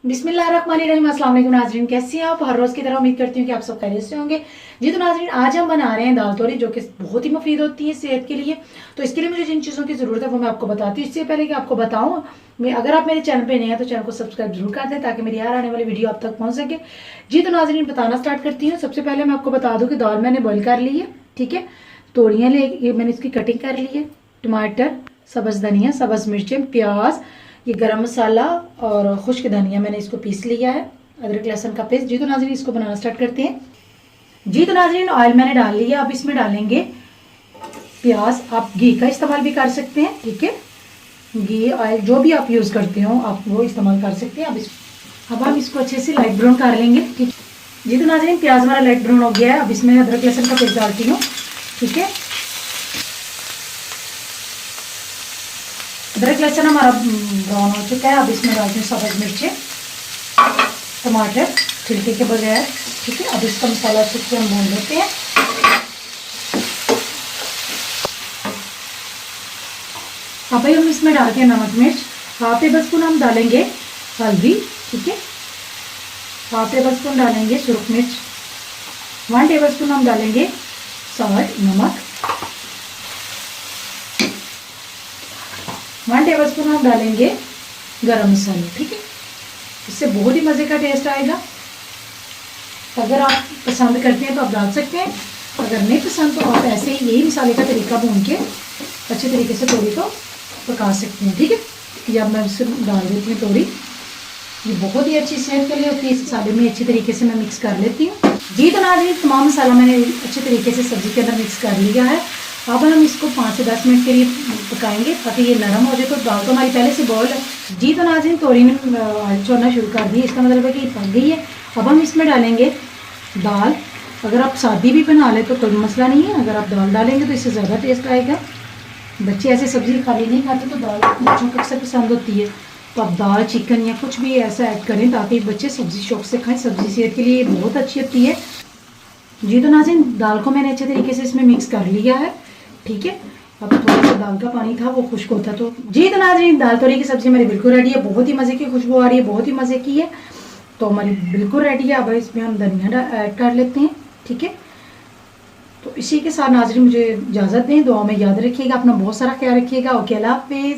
बिस्मिल्लाहिर्रहमानिर्रहीम। अस्सलाम वालेकुम नाज़रीन, कैसी हैं आप? हर रोज़ की तरह उम्मीद करती हूँ कि आप सब खैरियत से होंगे। जी तो नाज़रीन, आज हम बना रहे हैं दाल तोरी, जो कि बहुत ही मुफीद होती है सेहत के लिए। तो इसके लिए मुझे जिन चीज़ों की ज़रूरत है वो मैं आपको बताती हूँ। इससे पहले कि आपको बताऊँ, मैं अगर आप मेरे चैनल पे नए हैं तो चैनल को सब्सक्राइब जरूर कर दें ताकि मेरी हर आने वाली वीडियो आप तक पहुँच सके। जी तो नाज़रीन, बताना स्टार्ट करती हूँ। सबसे पहले मैं आपको बता दूँ कि दाल मैंने बॉयल कर ली है, ठीक है। तोरियाँ ले मैंने इसकी कटिंग कर ली है। टमाटर, सब्ज़ धनिया, सब्ज़ मिर्चें, प्याज, ये गरम मसाला और खुश्क धनिया मैंने इसको पीस लिया है, अदरक लहसुन का पेस्ट। जी तो नाज़रीन, इसको बनाना स्टार्ट करते हैं। जी तो नाज़रीन, ऑयल मैंने डाल लिया। अब इसमें डालेंगे प्याज। आप घी का इस्तेमाल भी कर सकते हैं, ठीक है। घी, ऑयल जो भी आप यूज़ करते हो आप वो इस्तेमाल कर सकते हैं। अब हम इसको अच्छे से लाइट ब्राउन कर लेंगे, ठीक। जी तो नाज़रीन, प्याज हमारा लाइट ब्राउन हो गया है। अब इसमें अदरक लहसुन का पेस्ट डालती हूँ, ठीक है। अदरक लहसुन हमारा ब्राउन हो चुका है। अब इसमें डालती हूँ सब्ज़ मिर्चें, टमाटर छिलके के बगैर, ठीक है। अब इसका मसाला अच्छे से हम भून लेते हैं। अब भाई हम इसमें डालते हैं नमक मिर्च। हाफ टेबल स्पून हम डालेंगे हल्दी, ठीक है। हाफ टेबल स्पून डालेंगे सुरख मिर्च। 1 टेबल स्पून हम डालेंगे सॉल्ट, नमक। 1 टेबल स्पून हम डालेंगे गरम मसाला, ठीक है। इससे बहुत ही मज़े का टेस्ट आएगा। अगर आप पसंद करते हैं तो आप डाल सकते हैं, अगर नहीं पसंद तो आप ऐसे ही यही मसाले का तरीका भून के अच्छे तरीके से तोरी को पका सकते हैं, ठीक है। ये अब मैं इसे डाल देती हूँ तोरी। ये बहुत ही अच्छी सेहत के लिए होती है। इस मसाले में अच्छी तरीके से मैं मिक्स कर लेती हूँ। जी तो नाज़रीन, तमाम मसाला मैंने अच्छे तरीके से सब्ज़ी के अंदर मिक्स कर लिया है। अब हम इसको 5 से 10 मिनट के लिए पकाएंगे ताकि ये नरम हो जाए। तो दाल तो हमारी पहले से बॉयल है। जी तो नाज़रीन, तोरी में छोड़ना शुरू कर दी, इसका मतलब है कि पक गई है। अब हम इसमें डालेंगे दाल। अगर आप सादी भी बना लें तो कोई मसला नहीं है, अगर आप दाल डालेंगे तो इससे ज़्यादा टेस्ट आएगा। बच्चे ऐसे सब्ज़ी खाली नहीं खाते तो दाल बच्चों को अक्सर पसंद होती है। तो आप दाल, चिकन या कुछ भी ऐसा ऐड करें ताकि बच्चे सब्ज़ी शौक से खाएं। सब्ज़ी सेहत के लिए बहुत अच्छी होती है। जी तो नाज़रीन, दाल को मैंने अच्छे तरीके से इसमें मिक्स कर लिया है, ठीक है। अब थोड़ा सा दाल का पानी था वो खुश्क होता तो। जी तो नाज़रीन, दाल तोरी की सब्ज़ी हमारी बिल्कुल रेडी है। बहुत ही मज़े की खुशबू आ रही है, बहुत ही मज़े की है। तो हमारी बिल्कुल रेडी है। अब इसमें हम धनिया ऐड कर लेते हैं, ठीक है। तो इसी के साथ नाज़रीन मुझे इजाज़त दें। दुआ में याद रखिएगा, अपना बहुत सारा ख्याल रखिएगा। ओके, अल्लाह हाफिज़।